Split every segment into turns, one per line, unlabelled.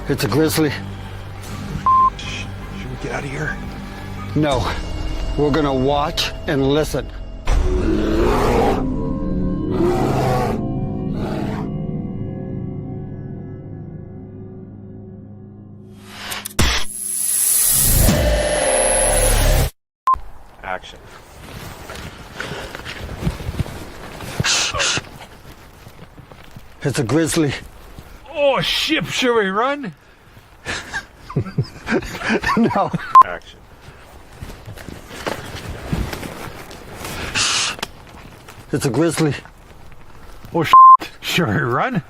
It's a grizzly.
Should we get out of here?
No. We're gonna watch and listen.
Action.
It's a grizzly.
Oh, shit, should we run?
No.
Action.
It's a grizzly.
Oh, should we run?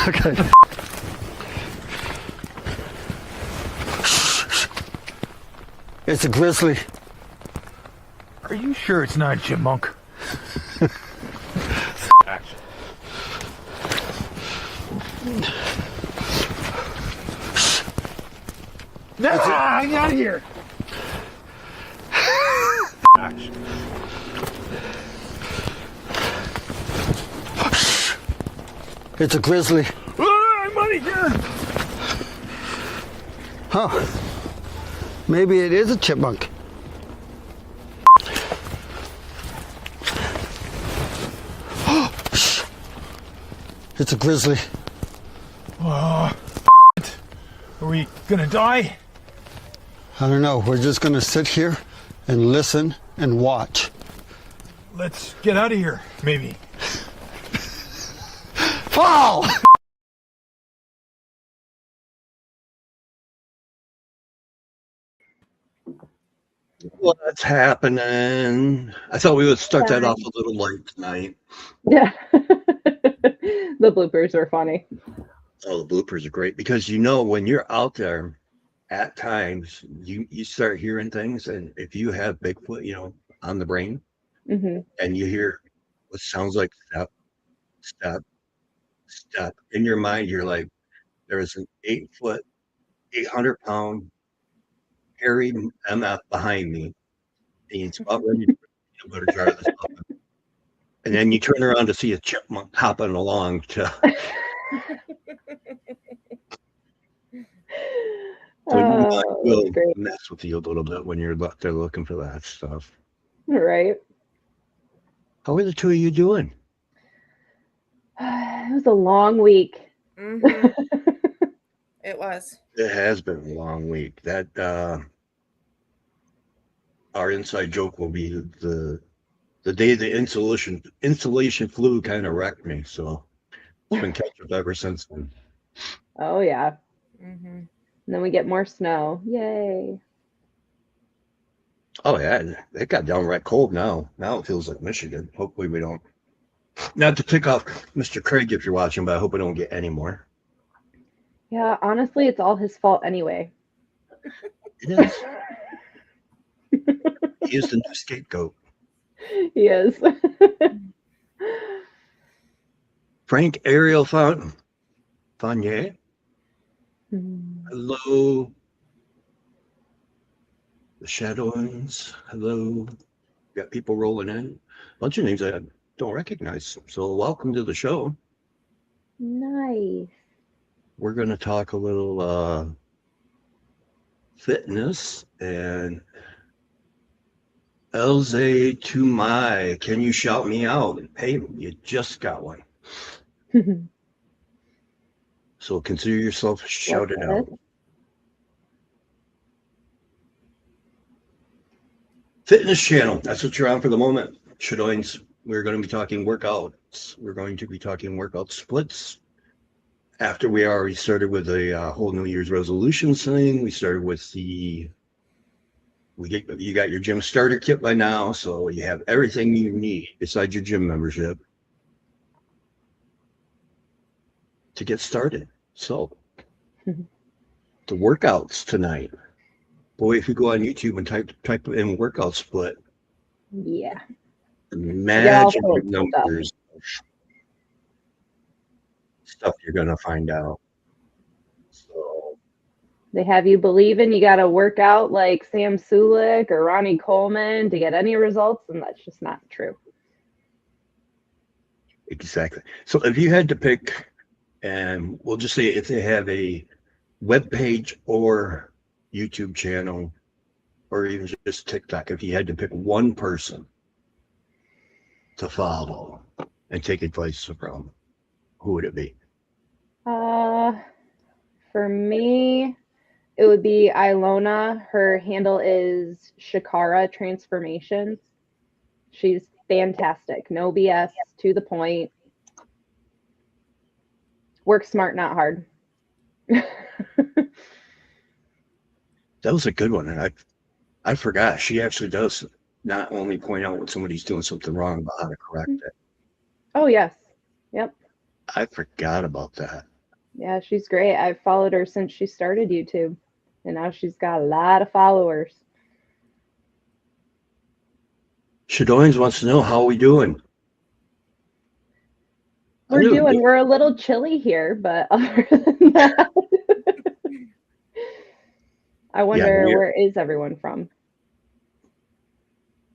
Okay. It's a grizzly.
Are you sure it's not a chipmunk? Action. Nah, get out of here. Action.
It's a grizzly.
I'm out of here.
Huh. Maybe it is a chipmunk. It's a grizzly.
Are we gonna die?
I don't know. We're just gonna sit here and listen and watch.
Let's get out of here, maybe.
Fall!
What's happening? I thought we would start that off a little light tonight.
Yeah. The bloopers were funny.
Oh, the bloopers are great because you know when you're out there at times you start hearing things, and if you have Bigfoot, on the brain,
Hmm.
and you hear what sounds like step, step, step in your mind, you're like, there is an 8-foot, 800-pound hairy MF behind me, and he's about ready to go to jar this up. And then you turn around to see a chipmunk hopping along to. So
Oh,
will
that's great.
mess with you a little bit when you're out there looking for that stuff.
Right.
How are the two of you doing?
It was a long week.
Mhm. It was.
It has been a long week. That our inside joke will be the day the insulation flu kind of wrecked me. So it's been catch up ever since then.
Oh, yeah.
Mhm.
And then we get more snow. Yay.
Oh yeah, it got downright cold now. Now it feels like Michigan. Hopefully we don't. Not to pick off Mr. Craig if you're watching, but I hope we don't get any more.
Yeah, honestly, it's all his fault anyway.
It is. He is the new scapegoat.
He is.
Frank Ariel Fournier. Hello. The Shadowlands. Hello. Got people rolling in. Bunch of names I don't recognize. So welcome to the show.
Nice.
We're going to talk a little fitness and Elze to my. Can you shout me out? Hey, you just got one. So consider yourself shouted
What's
out.
this?
Fitness channel. That's what you're on for the moment. Shadoins, we're going to be talking workouts. We're going to be talking workout splits. After we already started with the whole New Year's resolutions thing, we started with you got your gym starter kit by now, so you have everything you need besides your gym membership to get started. So the workouts tonight. Boy, if you go on YouTube and type in workout split,
Yeah.
magic
all sorts of
numbers of stuff you're gonna find out. So
They have you believing you got to work out like Sam Sulik or Ronnie Coleman to get any results, and that's just not true.
exactly. So if you had to pick And we'll just say if they have a web page or YouTube channel, or even just TikTok, if you had to pick one person to follow and take advice from, who would it be?
For me, it would be Ilona. Her handle is Shakara Transformations. She's fantastic. No BS, to the point. Work smart, not hard.
That was a good one. And I forgot. She actually does not only point out when somebody's doing something wrong, but how to correct it.
Oh, yes. Yep.
I forgot about that.
Yeah, she's great. I've followed her since she started YouTube, and now she's got a lot of followers.
Shadoyans wants to know how we doing.
We're doing. We're a little chilly here, but other than that, I wonder where is everyone from?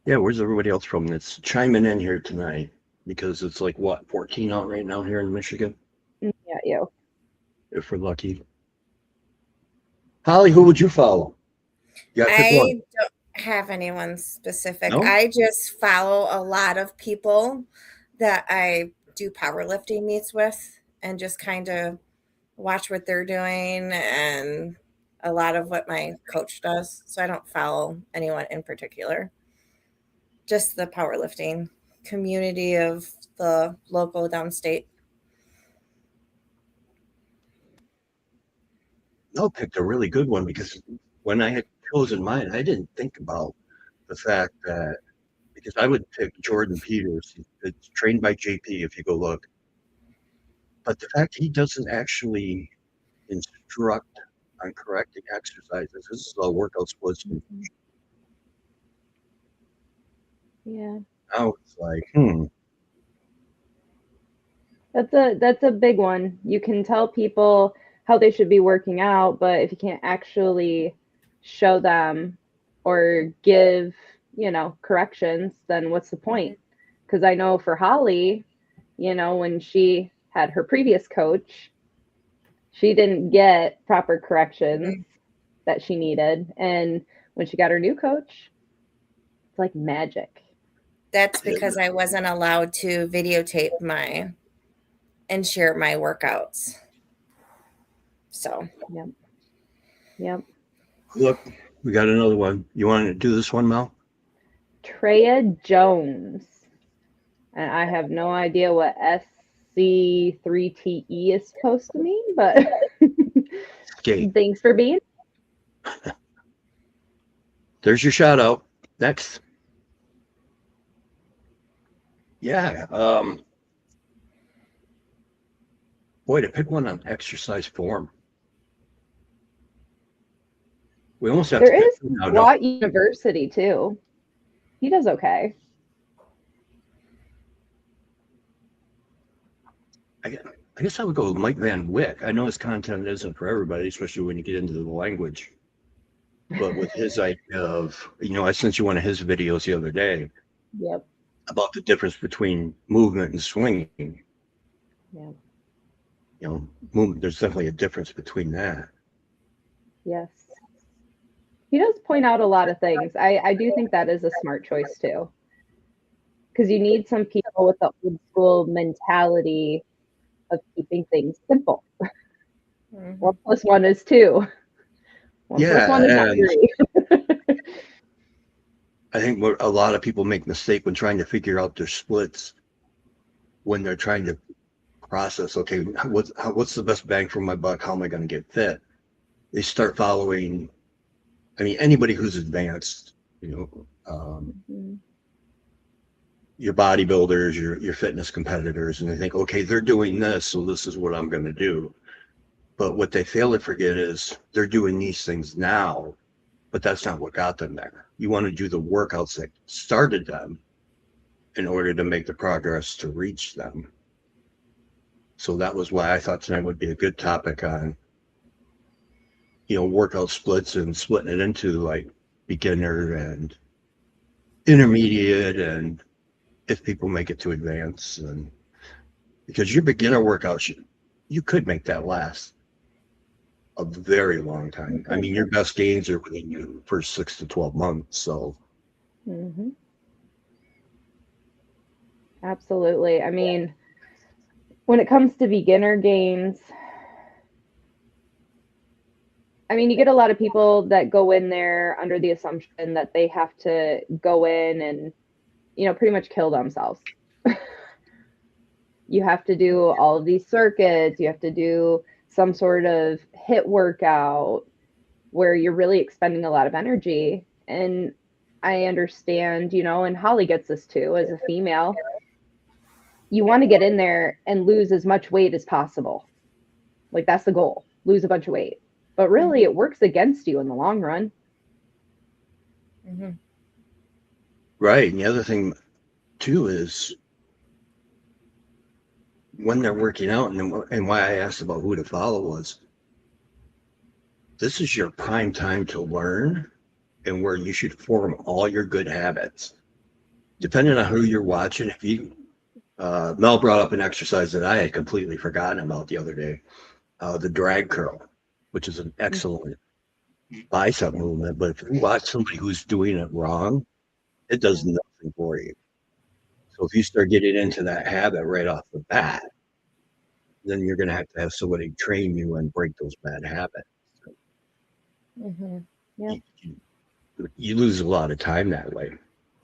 Yeah, where's everybody else from that's chiming in here tonight? Because it's like, what, 14 out right now here in Michigan?
Yeah, you.
If we're lucky. Holly, who would you follow? You gotta pick one.
I don't have anyone specific.
No?
I just follow a lot of people that I do powerlifting meets with and just kind of watch what they're doing and a lot of what my coach does. So I don't follow anyone in particular. Just the powerlifting community of the local downstate.
No, picked a really good one because when I had chosen mine, I didn't think about the fact that because I would pick Jordan Peters. It's trained by JP if you go look. But the fact he doesn't actually instruct on correcting exercises. This is a workout splits.
Yeah.
Now it's like,
That's a big one. You can tell people how they should be working out, but if you can't actually show them or give, corrections, then what's the point? Because I know for Holly, when she had her previous coach, she didn't get proper corrections that she needed. And when she got her new coach, it's like magic.
That's because I wasn't allowed to videotape and share my workouts. So,
Yep.
look, we got another one. You want to do this one, Mel?
Treya Jones. And I have no idea what SC3TE is supposed to mean, but thanks for being.
There's your shout out. Next. Yeah. Boy, to pick one on exercise form. We almost have
there
to
is Squat University too. He does okay.
I guess I would go with Mike Van Wyck. I know his content isn't for everybody, especially when you get into the language. But with his idea of, I sent you one of his videos the other day.
Yep.
About the difference between movement and swinging.
Yeah.
Movement, there's definitely a difference between that.
Yes. He does point out a lot of things. I do think that is a smart choice too. Because you need some people with the old school mentality of keeping things simple. 1 + 1 is 2. 1 + 1 is not 3.
I think a lot of people make mistake when trying to figure out their splits when they're trying to process, okay, what's the best bang for my buck? How am I going to get fit? They start following, anybody who's advanced, your bodybuilders, your fitness competitors, and they think, okay, they're doing this, so this is what I'm going to do. But what they fail to forget is they're doing these things now, but that's not what got them there. You want to do the workouts that started them in order to make the progress to reach them. So that was why I thought tonight would be a good topic on, workout splits and splitting it into like beginner and intermediate, and if people make it to advance, and because your beginner workouts, you could make that last a very long time. I mean, your best gains are within your first 6 to 12 months. So
Mm-hmm. Absolutely. I mean, when it comes to beginner gains, I mean, you get a lot of people that go in there under the assumption that they have to go in and, you know, pretty much kill themselves. You have to do all of these circuits, you have to do some sort of hit workout where you're really expending a lot of energy. And I understand, you know, and Holly gets this too as a female. You want to get in there and lose as much weight as possible. Like, that's the goal, lose a bunch of weight. But really, it works against you in the long run.
Mm-hmm.
right. And the other thing too is when they're working out, and why I asked about who to follow was, this is your prime time to learn and where you should form all your good habits. Depending on who you're watching, if you Mel brought up an exercise that I had completely forgotten about the other day, the drag curl, which is an excellent bicep movement. But if you watch somebody who's doing it wrong, it does nothing for you. So if you start getting into that habit right off the bat, then you're going to have somebody train you and break those bad habits.
Mm-hmm. Yeah.
You lose a lot of time that way.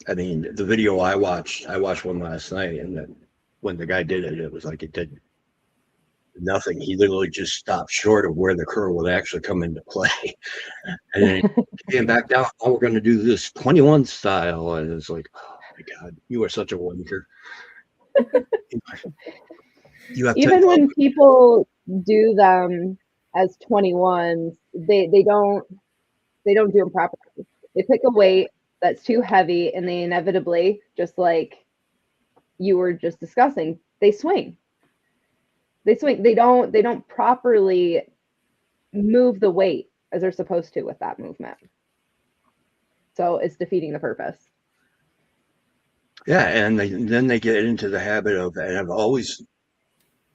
I mean, the video I watched one last night, and then when the guy did it, it was like it did nothing. He literally just stopped short of where the curl would actually come into play. And then he came back down. Oh, we're going to do this 21 style. And it's like, oh my God, you are such a wanker. You have
Even
to,
when people do them as 21s, they don't do them properly. They pick a weight that's too heavy, and they inevitably, just like you were just discussing, they swing. They don't properly move the weight as they're supposed to with that movement. So it's defeating the purpose.
yeah, and then they get into the habit of, and I've always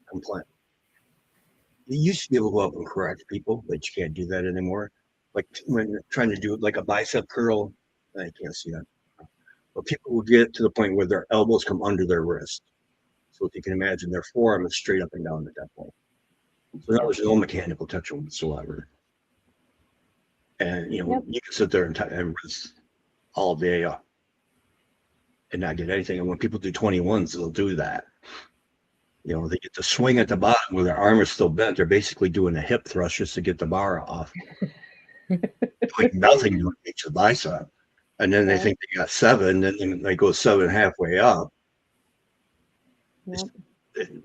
complained. You used to be able to go up and correct people, but you can't do that anymore. Like when you're trying to do like a bicep curl, I can't see that. But people will get to the point where their elbows come under their wrist. So if you can imagine, their forearm is straight up and down at that point. So now there's no mechanical touch whatsoever. And, you know, you can sit there and rest all day and not get anything. And when people do 21s, they'll do that. You know, they get the swing at the bottom where their arm is still bent. They're basically doing a hip thrust just to get the bar off. Doing nothing to engage the bicep. And then they think they got 7, then they go 7 halfway up.
Yep.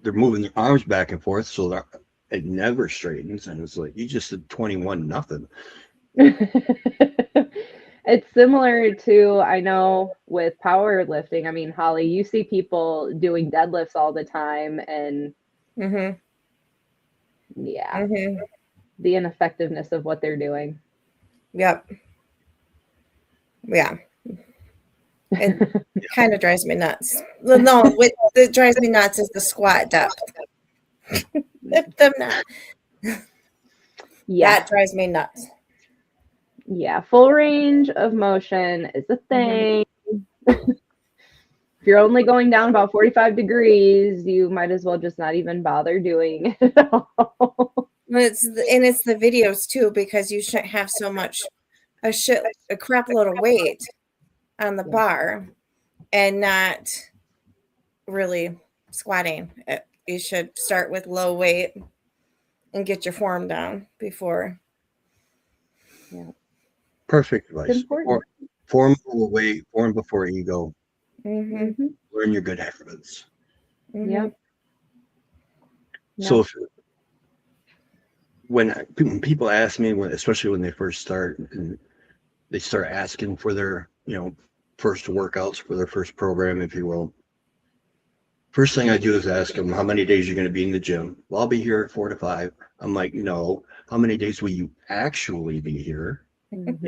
They're moving their arms back and forth, so it never straightens. And it's like, you just did 21 nothing.
It's similar to, I know, with powerlifting. I mean, Holly, you see people doing deadlifts all the time, and
Mm-hmm.
yeah,
Mm-hmm.
the ineffectiveness of what they're doing.
Yep. Yeah. It kind of drives me nuts. Well, no, what drives me nuts is the squat depth. Them not.
Yeah,
That drives me nuts.
yeah, full range of motion is a thing. If you're only going down about 45 degrees, you might as well just not even bother doing it at all.
It's the videos too, because you shouldn't have so much a crap load of weight on the bar and not really squatting. You should start with low weight and get your form down before.
Perfect
It's
advice.
important.
Form away, form before ego.
Mm-hmm.
Mhm.
Learn your good habits.
Mm-hmm.
Yep.
So when people ask me, especially when they first start, and they start asking for their, first workouts for their first program, if you will. First thing I do is ask them, how many days you're going to be in the gym? Well, I'll be here at 4 to 5. I'm like, no. How many days will you actually be here?
Mhm.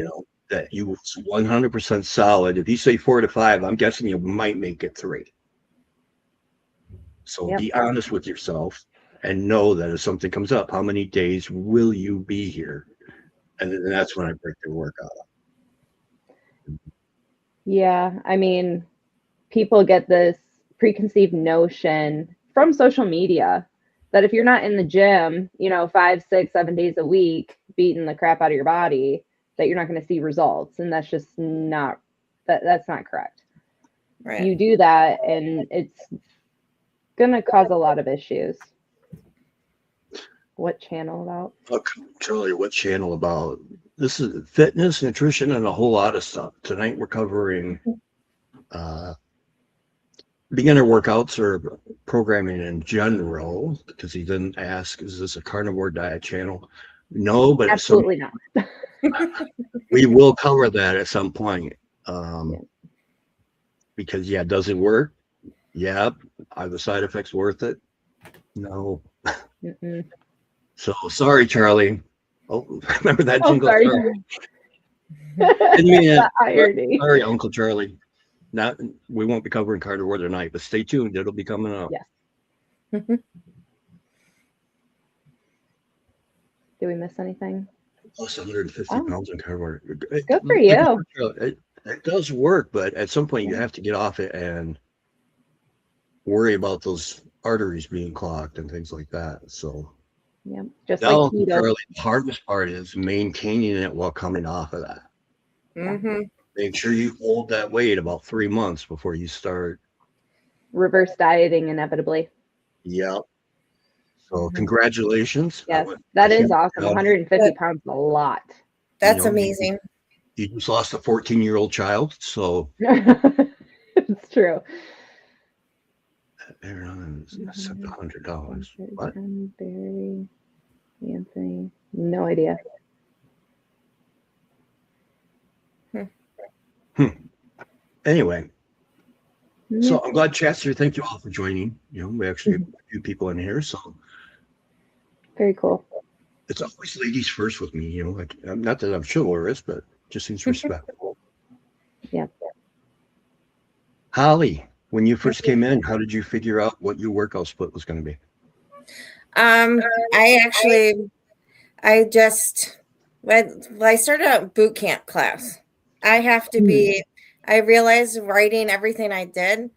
That you 100% solid. If you say 4 to 5, I'm guessing you might make it 3. So
Yep.
be honest with yourself. and know that if something comes up, how many days will you be here? And then that's when I break their workout up.
Yeah, I mean, people get this preconceived notion from social media that if you're not in the gym, 5, 6, 7 days a week, beating the crap out of your body, that you're not going to see results. And that's just not, that's not correct.
Right.
You do that and it's going to cause a lot of issues. What channel about?
Charlie, what channel about? This is fitness, nutrition, and a whole lot of stuff. Tonight we're covering beginner workouts or programming in general, because he didn't ask, is this a carnivore diet channel? No, but
Absolutely not.
we will cover that at some point. Because does it work? Yeah. Are the side effects worth it? No.
Mm-mm.
So sorry, Charlie. Oh, remember that
Oh,
jingle?
sorry.
Didn't mean it.
The irony.
Sorry, Uncle Charlie. We won't be covering carnivore tonight, but stay tuned. It'll be coming up.
Yes. Did we miss anything?
Plus 150 pounds in carnivore.
Good for you.
It does work, but at some point you have to get off it and worry about those arteries being clogged and things like that. So
Yeah, just
now,
like keto.
Charlie, the hardest part is maintaining it while coming off of that.
Mm-hmm.
Make sure you hold that weight about 3 months before you start.
Reverse dieting inevitably.
Yep. So congratulations.
Yes, that is awesome. 150 pounds is a lot.
That's amazing.
You just lost a 14-year-old child, so
it's true.
$700. What?
Barry, Anthony, no idea.
Anyway, so I'm glad, Chester. Thank you all for joining. We actually have a few people in here, so
very cool.
It's always ladies first with me. Like, not that I'm chivalrous, but just seems respectful.
Yeah.
Holly, when you first came in, how did you figure out what your workout split was going to be?
I started out boot camp class. I have to be. I realized writing everything I did,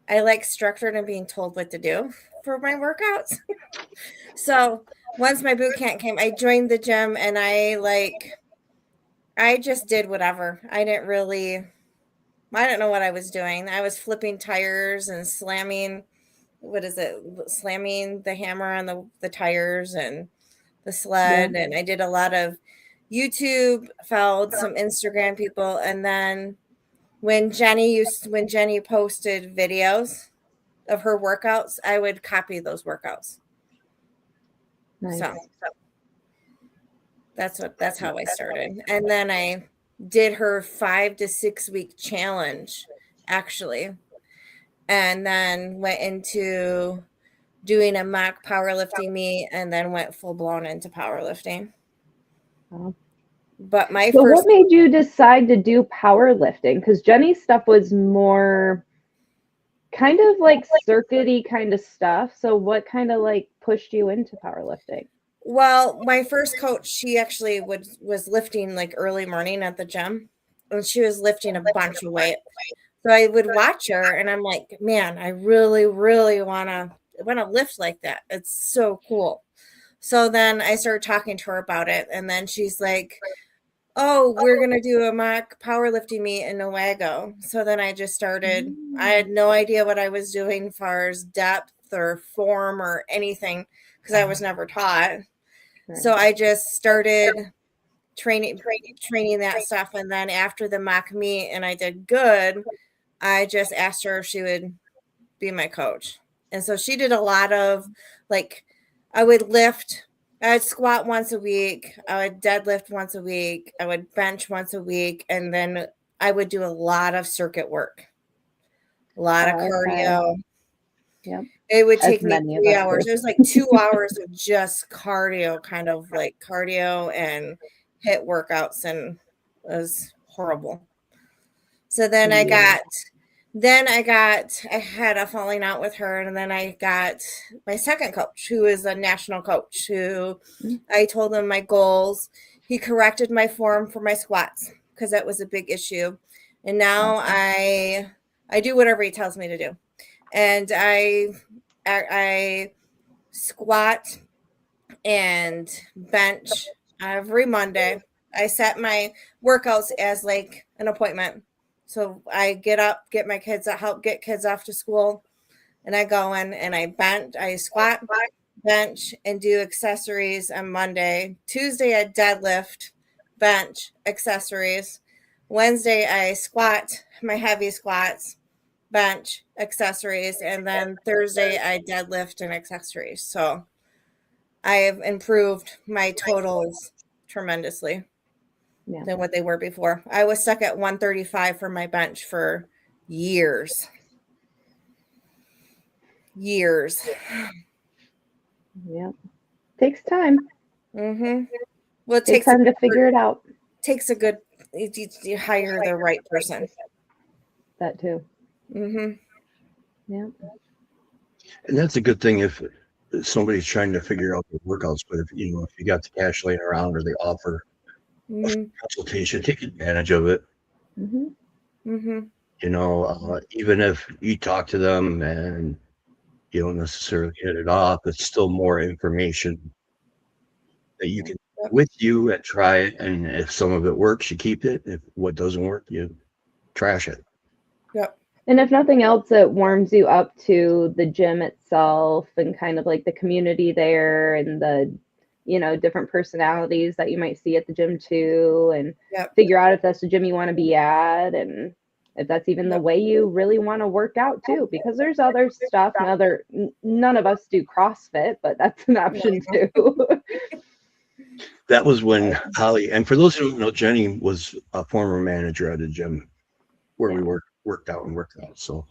I like structured and being told what to do for my workouts. So once my boot camp came, I joined the gym and I just did whatever. I don't know what I was doing. I was flipping tires and slamming the hammer on the tires and the sled. Yeah. And I did a lot of YouTube, followed some Instagram people. And then when Jenny posted videos of her workouts, I would copy those workouts. Nice. So that's how I started. And then I did her 5 to 6 week challenge, actually. And then went into doing a mock powerlifting meet and then went full blown into powerlifting.
Wow.
But
what made you decide to do powerlifting? Because Jenny's stuff was more kind of like circuity kind of stuff. So what kind of like pushed you into powerlifting?
Well, my first coach, she actually was lifting like early morning at the gym, and she was lifting a bunch of weight. So I would watch her, and I'm like, man, I really, really want to lift like that. It's so cool. So then I started talking to her about it, and then she's like, oh, we're going to do a mock powerlifting meet in Newaygo. So then I just started. I had no idea what I was doing as far as depth or form or anything because I was never taught. Right. So I just started training that stuff. And then after the mock meet and I did good, I just asked her if she would be my coach. And so she did a lot of I would squat once a week. I would deadlift once a week. I would bench once a week. And then I would do a lot of circuit work, a lot of cardio. Okay.
Yep.
It would take me 3 hours. It was like 2 hours of just cardio, kind of like cardio and HIIT workouts. And it was horrible. So then I got then I had a falling out with her, and then I got my second coach, who is a national coach, who I told him my goals. He corrected my form for my squats because that was a big issue. And now I do whatever he tells me to do. And I squat and bench every Monday. I set my workouts as like an appointment. So I get up, get my kids, help get kids off to school, and I go in and I squat, bench, and do accessories on Monday. Tuesday I deadlift, bench, accessories. Wednesday I squat, my heavy squats, bench, accessories, and then Thursday I deadlift and accessories. So I have improved my totals tremendously than what they were before. I was stuck at 135 for my bench for years. Years.
Yeah. Takes time.
Mm-hmm. Well, it
Takes time to figure it out.
Takes a good, you hire the right person.
That too.
Mm-hmm.
Yeah.
And that's a good thing if somebody's trying to figure out the workouts. But if you got the cash laying around or they offer a consultation, take advantage of it.
Mm-hmm.
Mm-hmm.
Even if you talk to them and you don't necessarily hit it off, it's still more information that you can with you and try it. And if some of it works, you keep it. If what doesn't work, you trash it.
Yep.
And if nothing else, it warms you up to the gym itself and kind of like the community there and the, different personalities that you might see at the gym too, and figure out if that's the gym you want to be at and if that's even the way you really want to work out too, because there's other stuff and none of us do CrossFit, but that's an option too.
That was when Holly, and for those who don't know, Jenny was a former manager at a gym where we worked out. So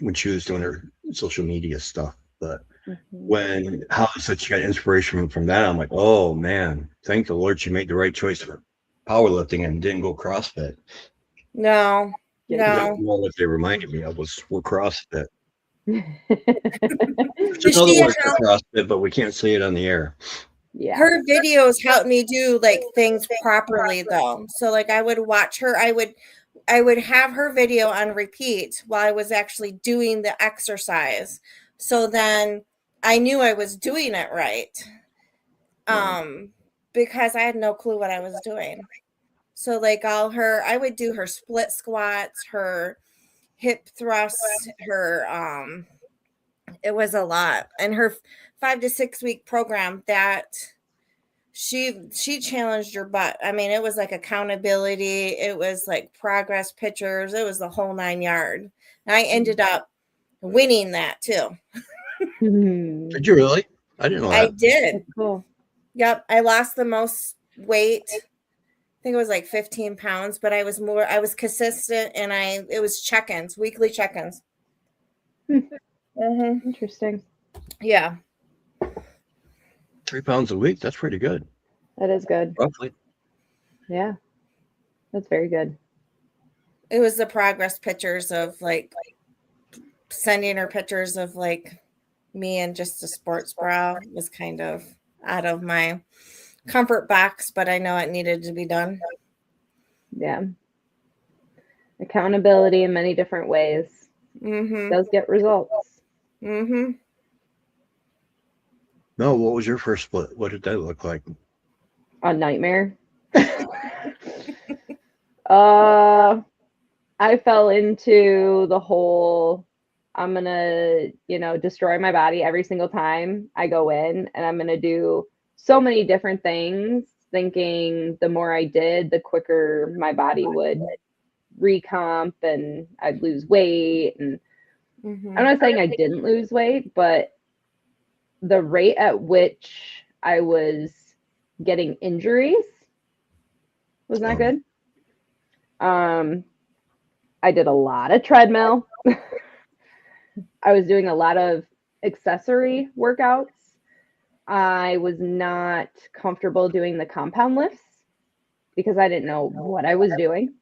when she was doing her social media stuff, but when Holly said she got inspiration from that, I'm like, oh man, thank the Lord she made the right choice for powerlifting and didn't go CrossFit.
No.
What they reminded me of was CrossFit.
Does
Another
she
word for CrossFit, but we can't say it on the air.
Yeah.
Her videos helped me do like things properly though. So like I would watch her, I would have her video on repeat while I was actually doing the exercise. So then I knew I was doing it right. Because I had no clue what I was doing. So like I would do her split squats, her hip thrusts, her it was a lot. And her 5 to 6 week program that she challenged your butt. I mean, it was like accountability, it was like progress pictures, it was the whole 9 yards. And I ended up winning that too.
Did you really? I didn't know that.
I did.
That's cool.
Yep. I lost the most weight. I think it was like 15 pounds, but I was consistent and it was check-ins, weekly check-ins.
Interesting.
Yeah.
3 pounds a week. That's pretty good.
That is good.
Roughly.
Yeah. That's very good.
It was the progress pictures of like sending her pictures of like me in just a sports bra was kind of out of my comfort box, but I know it needed to be done.
Yeah. Accountability in many different ways does get results.
Mm-hmm.
No, what was your first split? What did that look like?
A nightmare. I fell into the whole, I'm going to, destroy my body every single time I go in, and I'm going to do so many different things, thinking the more I did, the quicker my body would recomp and I'd lose weight. And I'm not saying I didn't lose weight, but the rate at which I was getting injuries was not good. I did a lot of treadmill. I was doing a lot of accessory workouts. I was not comfortable doing the compound lifts because I didn't know what I was doing.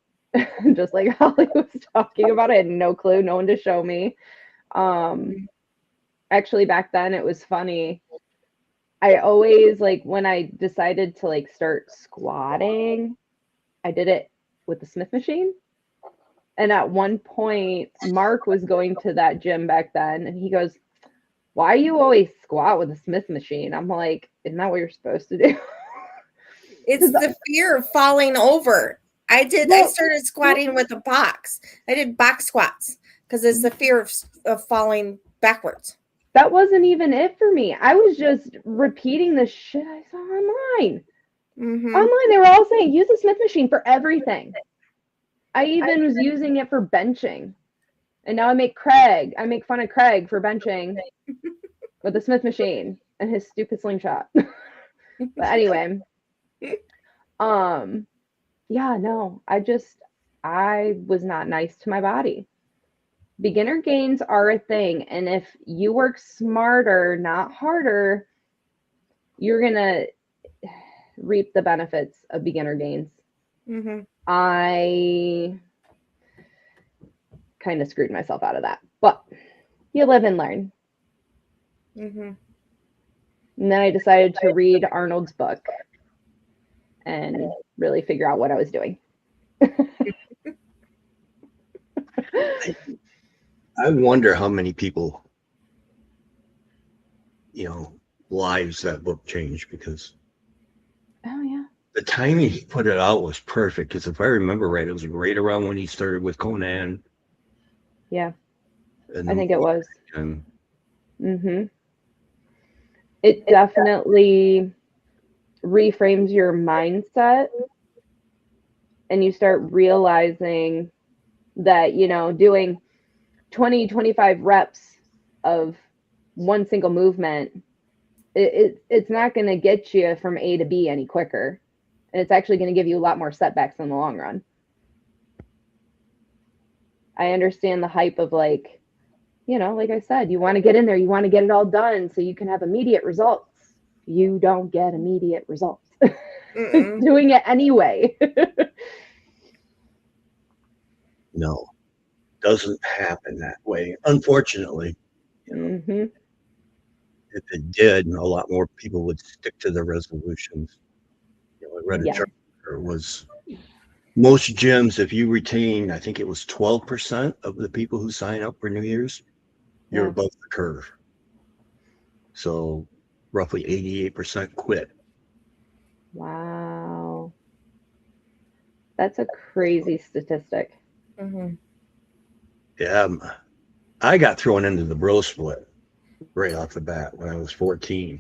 just like Holly was talking about. I had no clue, no one to show me. Actually, back then it was funny. I always, like, when I decided to like start squatting, I did it with the Smith machine. And at one point, Mark was going to that gym back then, and he goes, "Why you always squat with a Smith machine?" I'm like, "Isn't that what you're supposed to do?"
It's the fear of falling over. I started squatting with a box. I did box squats because it's the fear of falling backwards.
That wasn't even it for me. I was just repeating the shit I saw online. Online, they were all saying, use the Smith machine for everything. I even was using it for benching. And now I make fun of Craig for benching with the Smith machine and his stupid slingshot. But anyway, yeah, no, I was not nice to my body. Beginner gains are a thing. And if you work smarter, not harder, you're going to reap the benefits of beginner gains. I kind of screwed myself out of that, but you live and learn. And then I decided to read Arnold's book and really figure out what I was doing.
I wonder how many people, lives that book changed, because
Oh yeah.
the timing he put it out was perfect. Because if I remember right, it was right around when he started with Conan.
Yeah,
And
I think it was.
And
It definitely reframes your mindset, and you start realizing that, doing 20, 25 reps of one single movement, it's not going to get you from A to B any quicker. And it's actually going to give you a lot more setbacks in the long run. I understand the hype of like I said, you want to get in there, you want to get it all done so you can have immediate results. You don't get immediate results doing it anyway.
no, doesn't happen that way, unfortunately. If it did, a lot more people would stick to their resolutions. I read a chart where it was most gyms, if you retain, I think it was 12% of the people who sign up for New Year's, you're above the curve. So roughly 88% quit.
Wow. That's a crazy statistic.
Yeah. I got thrown into the bro split right off the bat when I was 14.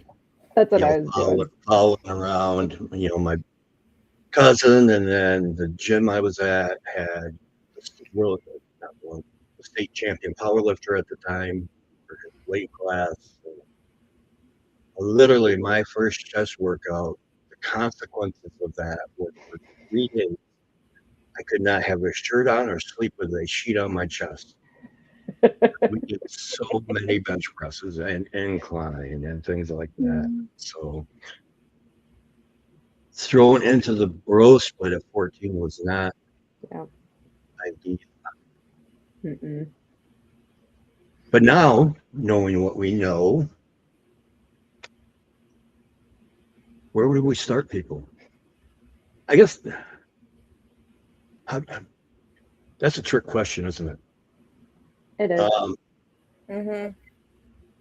That's what I was doing.
Following around, my cousin, and then the gym I was at had the state champion powerlifter at the time for his weight class. Literally, my first chest workout, the consequences of that were for 3 days. I could not have a shirt on or sleep with a sheet on my chest. We did so many bench presses and incline and things like that. So thrown into the bro split at 14 was not ideal. But now, knowing what we know, where would we start people? I guess that's a trick question, isn't it?
It is.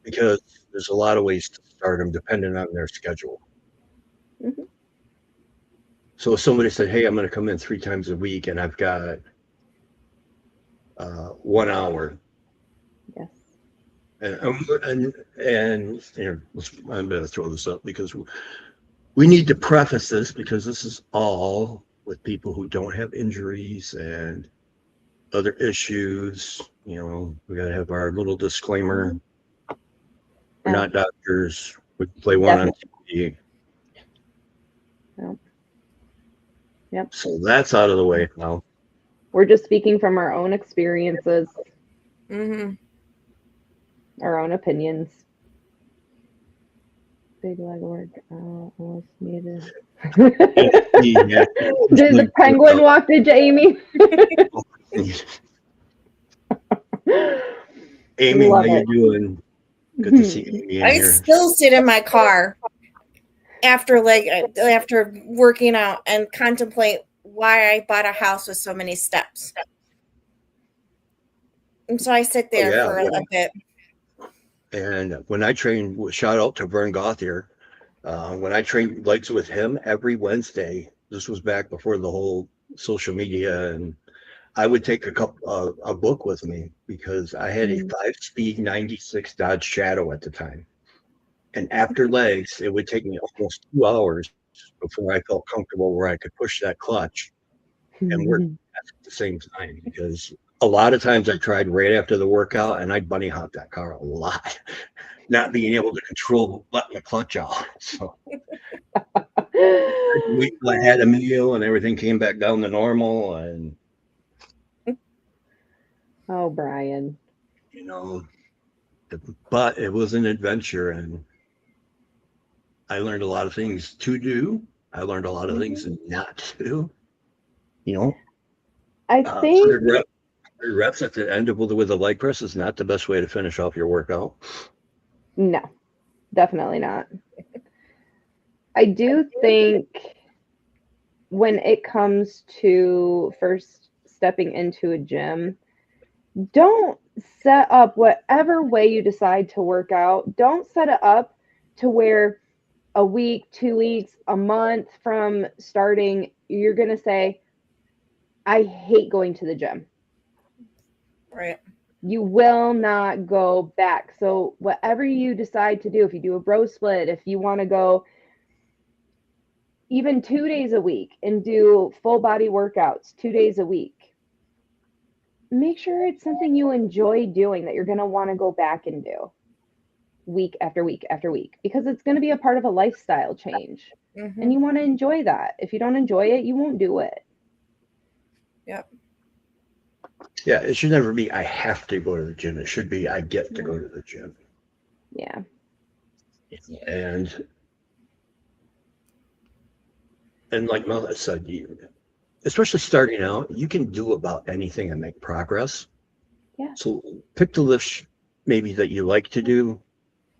Because there's a lot of ways to start them depending on their schedule. So if somebody said, hey, I'm going to come in 3 times a week and I've got 1 hour.
Yes.
And I'm going to throw this up because we need to preface this, because this is all with people who don't have injuries and other issues. We got to have our little disclaimer. We're not doctors. We play one on TV.
Yep.
So that's out of the way now.
We're just speaking from our own experiences, our own opinions. big leg workout was needed.
Yeah.
Did the penguin walk to Jamie?
Amy,
Love
how you
it.
doing? Good to see Amy in
I
here.
still sit in my car after working out and contemplate why I bought a house with so many steps. And so I sit there
yeah,
for a bit.
And when I train, shout out to Vern Gothier. When I trained legs with him every Wednesday, this was back before the whole social media, and I would take a book with me because I had a 5-speed 96 Dodge Shadow at the time. And after legs, it would take me almost 2 hours before I felt comfortable where I could push that clutch and work at the same time, because a lot of times I tried right after the workout and I'd bunny hop that car a lot, not being able to control letting the clutch out. So wait till I had a meal and everything came back down to normal, and
Oh, Brian.
you know, but it was an adventure, and I learned a lot of things to do. I learned a lot of things not to do. You know,
I think
100 reps at the end with a leg press is not the best way to finish off your workout.
no, definitely not. I do think when it comes to first stepping into a gym, don't set up whatever way you decide to work out. Don't set it up to where a week, 2 weeks, a month from starting, you're going to say, I hate going to the gym.
Right.
You will not go back. So whatever you decide to do, if you do a bro split, if you want to go even 2 days a week and do full body workouts 2 days a week, make sure it's something you enjoy doing that you're going to want to go back and do week after week after week, because it's going to be a part of a lifestyle change. And you want to enjoy that. If you don't enjoy it, you won't do it.
Yep.
Yeah, it should never be I have to go to the gym. It should be I get to go to the gym.
Yeah.
And like Mel said, especially starting out, you can do about anything and make progress.
Yeah.
So pick the lifts maybe that you like to do,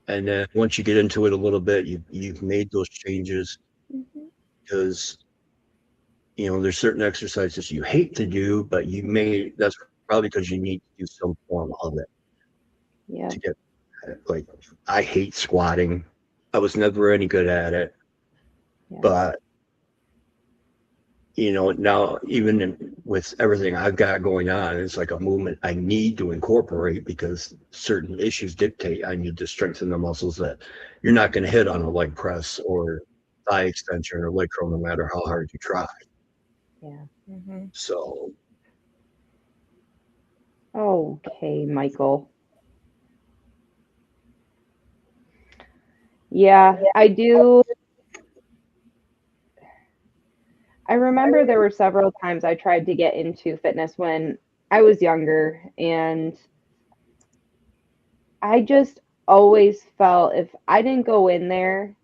and then once you get into it a little bit, you've made those changes, because there's certain exercises you hate to do, but that's probably because you need to do some form of it.
Yeah.
To get, like, I hate squatting. I was never any good at it.
Yeah.
But now even with everything I've got going on, it's like a movement I need to incorporate because certain issues dictate I need to strengthen the muscles that you're not going to hit on a leg press or thigh extension or leg curl, no matter how hard you try.
Yeah.
So.
Okay, Michael. Yeah, I do. I remember there were several times I tried to get into fitness when I was younger, and I just always felt if I didn't go in there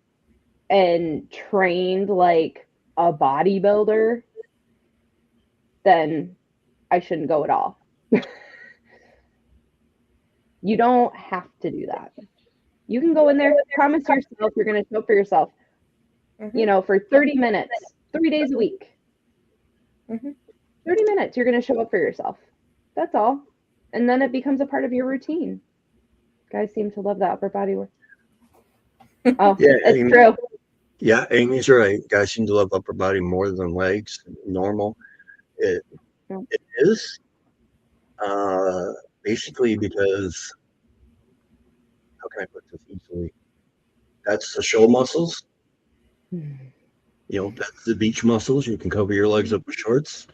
and trained like a bodybuilder, then I shouldn't go at all. You don't have to do that. You can go in there, promise yourself you're going to show up for yourself, for 30 minutes, 3 days a week. 30 minutes, you're going to show up for yourself. That's all. And then it becomes a part of your routine. Guys seem to love that upper body work. Oh, yeah, it's true.
Yeah, Amy's right. Guys seem to love upper body more than legs. Normal. It is. Basically because, how can I put this easily? That's the show muscles. That's the beach muscles. You can cover your legs up with shorts.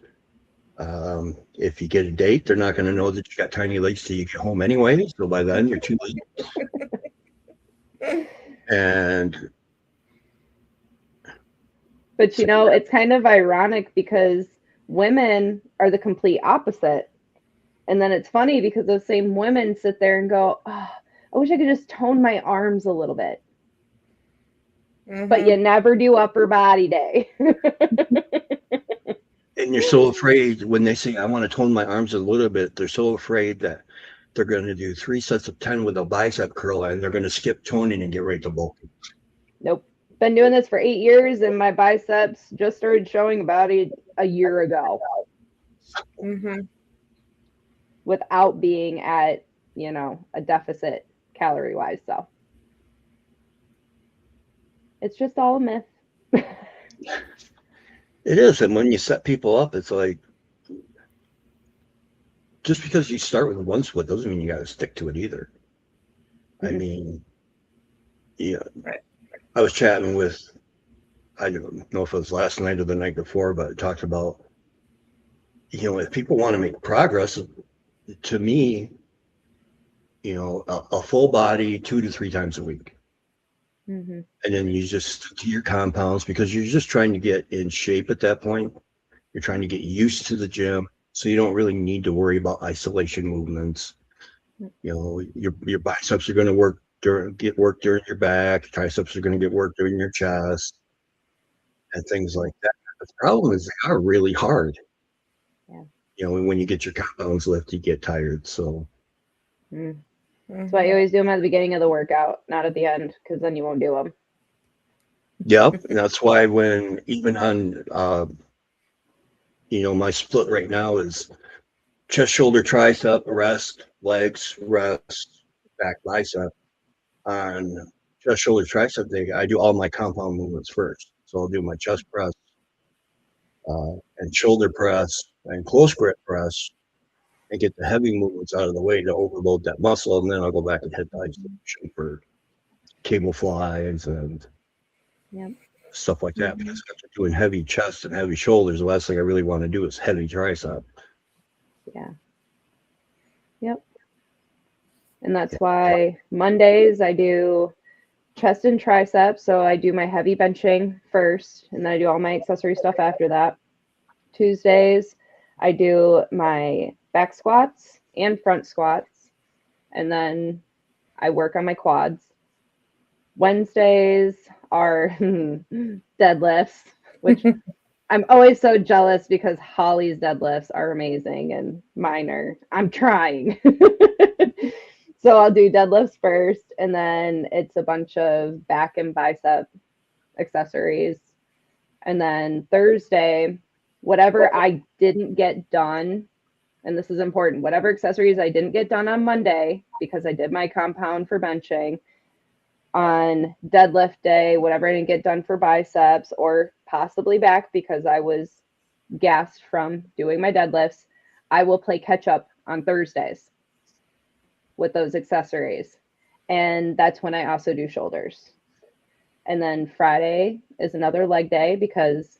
If you get a date, they're not going to know that you got tiny legs till you get home anyway. So by then you're too late.
But it's kind of ironic because women are the complete opposite. And then it's funny because those same women sit there and go, oh, I wish I could just tone my arms a little bit. but you never do upper body day.
And you're so afraid when they say, I want to tone my arms a little bit, they're so afraid that they're going to do 3 sets of 10 with a bicep curl and they're going to skip toning and get right to bulking.
Nope. Been doing this for 8 years and my biceps just started showing about it a year ago. Without being at, a deficit calorie wise. So it's just all a myth.
It is. And when you set people up, it's like, just because you start with one split doesn't mean you got to stick to it either. I mean,
Right.
I was chatting with, I don't know if it was last night or the night before, but it talked about, if people want to make progress, to me, a full body 2 to 3 times a week. And then you just stick to your compounds because you're just trying to get in shape at that point. You're trying to get used to the gym. So you don't really need to worry about isolation movements. Your biceps are going to get work during your back. Triceps are going to get work during your chest and things like that. But the problem is they are really hard.
Yeah.
When you get your compounds lifted, you get tired. So
that's why you always do them at the beginning of the workout, not at the end, because then you won't do them.
yeah, and that's why when even on my split right now is chest, shoulder, tricep, rest, legs, rest, back, bicep. On chest, shoulder, tricep day, I do all my compound movements first. So I'll do my chest press and shoulder press and close grip press and get the heavy movements out of the way to overload that muscle. And then I'll go back and hit the isolation for cable flies and stuff like that. Because after doing heavy chest and heavy shoulders, the last thing I really want to do is heavy tricep.
Yeah. Yep. And that's why Mondays I do chest and triceps. So I do my heavy benching first, and then I do all my accessory stuff after that. Tuesdays, I do my back squats and front squats, and then I work on my quads. Wednesdays are deadlifts, which I'm always so jealous because Holly's deadlifts are amazing and mine I'm trying. So I'll do deadlifts first, and then it's a bunch of back and bicep accessories. And then Thursday, whatever I didn't get done, and this is important, whatever accessories I didn't get done on Monday, because I did my compound for benching, on deadlift day, whatever I didn't get done for biceps or possibly back because I was gassed from doing my deadlifts, I will play catch up on Thursdays with those accessories. And that's when I also do shoulders. And then Friday is another leg day because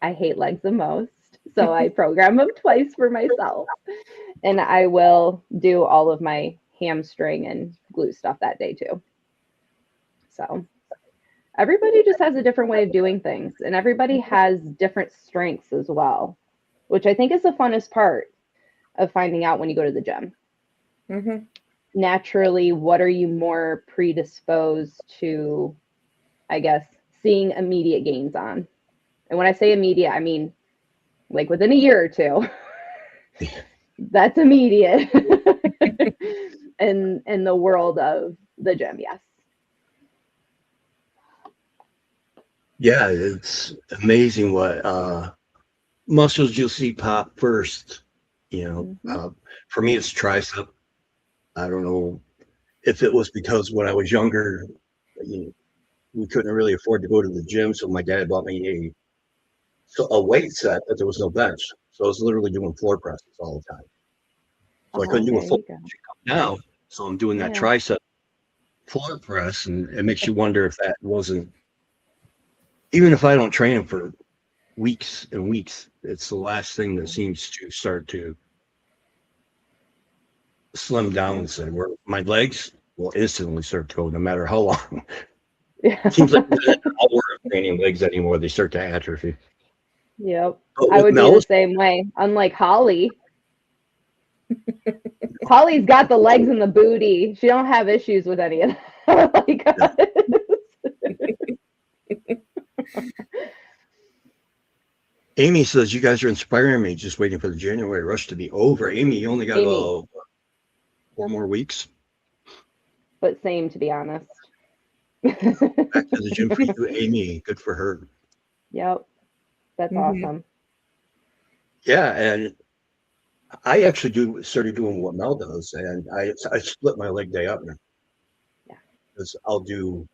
I hate legs the most. So I program them twice for myself. And I will do all of my hamstring and glute stuff that day too. So everybody just has a different way of doing things, and everybody has different strengths as well, which I think is the funnest part of finding out when you go to the gym. Naturally, what are you more predisposed to, I guess, seeing immediate gains on? And when I say immediate, I mean like within a year or two. That's immediate. in the world of the gym, yes.
Yeah, it's amazing what muscles you'll see pop first. For me, it's tricep. I don't know if it was because when I was younger, we couldn't really afford to go to the gym, so my dad bought me a weight set, but there was no bench, so I was literally doing floor presses all the time. So I couldn't do a full now, so I'm doing that tricep floor press, and it makes you wonder if that wasn't. Even if I don't train them for weeks and weeks, it's the last thing that seems to start to slim down and say, where my legs will instantly start to go no matter how long. It seems like all we're training legs anymore, they start to atrophy.
Yep. I would be the same way. Unlike Holly. Holly's got the legs and the booty. She don't have issues with any of that.
Amy says, you guys are inspiring me. Just waiting for the January rush to be over. Amy, you only got
Amy.
about 4 more weeks.
But same, to be honest.
Back to the gym for you, Amy. Good for her.
Yep. That's
Mhm.
awesome.
Yeah, and I actually started doing what Mel does, and I split my leg day up now.
Yeah.
Because I'll do,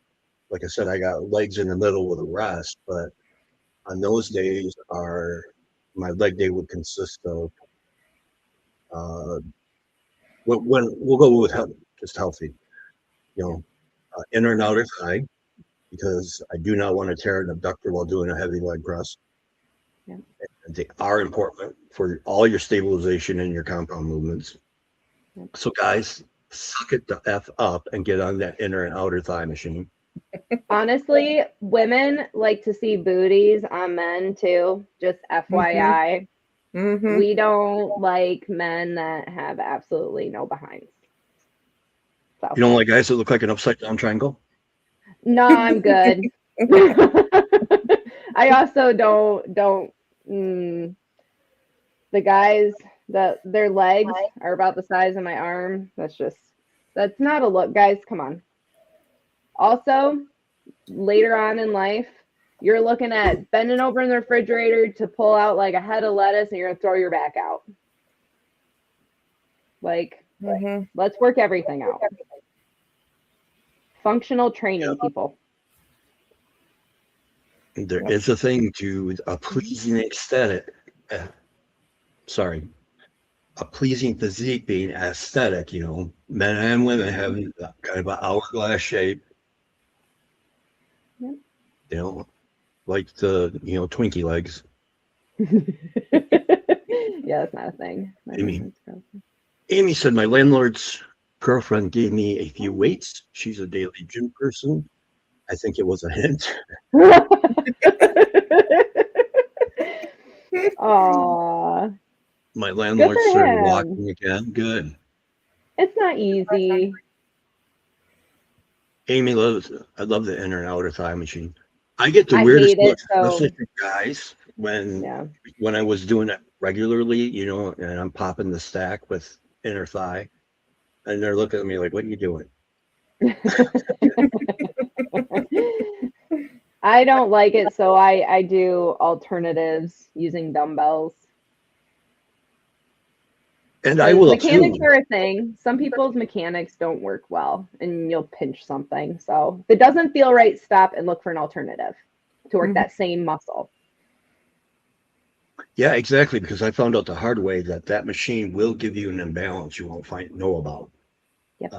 like I said, I got legs in the middle with a rest, but on those days my leg day would consist of uh, when we'll go with just healthy, inner and outer thigh, because I do not want to tear an abductor while doing a heavy leg press.
Yeah.
And they are important for all your stabilization and your compound movements.
Yeah.
So guys, suck it the F up and get on that inner and outer thigh machine.
Honestly, women like to see booties on men too. Just FYI.
Mhm.
We don't like men that have absolutely no behinds. So
You don't like guys that look like an upside down triangle?
no, I'm good. I also don't the guys that their legs are about the size of my arm. That's not a look, guys. Come on. Also, later on in life, you're looking at bending over in the refrigerator to pull out like a head of lettuce and you're gonna throw your back out. Like,
Mhm.
let's work everything out. Functional training,
Yep.
people.
There is a thing to a pleasing aesthetic. Sorry, a pleasing physique being aesthetic. Men and women having kind of an hourglass shape.
Yep.
Like the Twinkie legs.
Yeah, that's not a thing.
Amy said my landlord's girlfriend gave me a few weights. She's a daily gym person. I think it was a hint.
Aw,
My
good
landlord
for
started
him.
walking again. Good.
It's not easy.
Amy I love the inner and outer thigh machine. I get the
I
weirdest
hate it,
looks,
so
especially from guys
yeah.
when I was doing it regularly, and I'm popping the stack with inner thigh, and they're looking at me like, "What are you doing?"
I don't like it, so I do alternatives using dumbbells.
And I
Because
will
mechanics
too.
are a thing. Some people's mechanics don't work well, and you'll pinch something. So if it doesn't feel right, stop and look for an alternative to work
Mhm.
that same muscle.
Yeah, exactly. Because I found out the hard way that machine will give you an imbalance you won't know about.
Yep.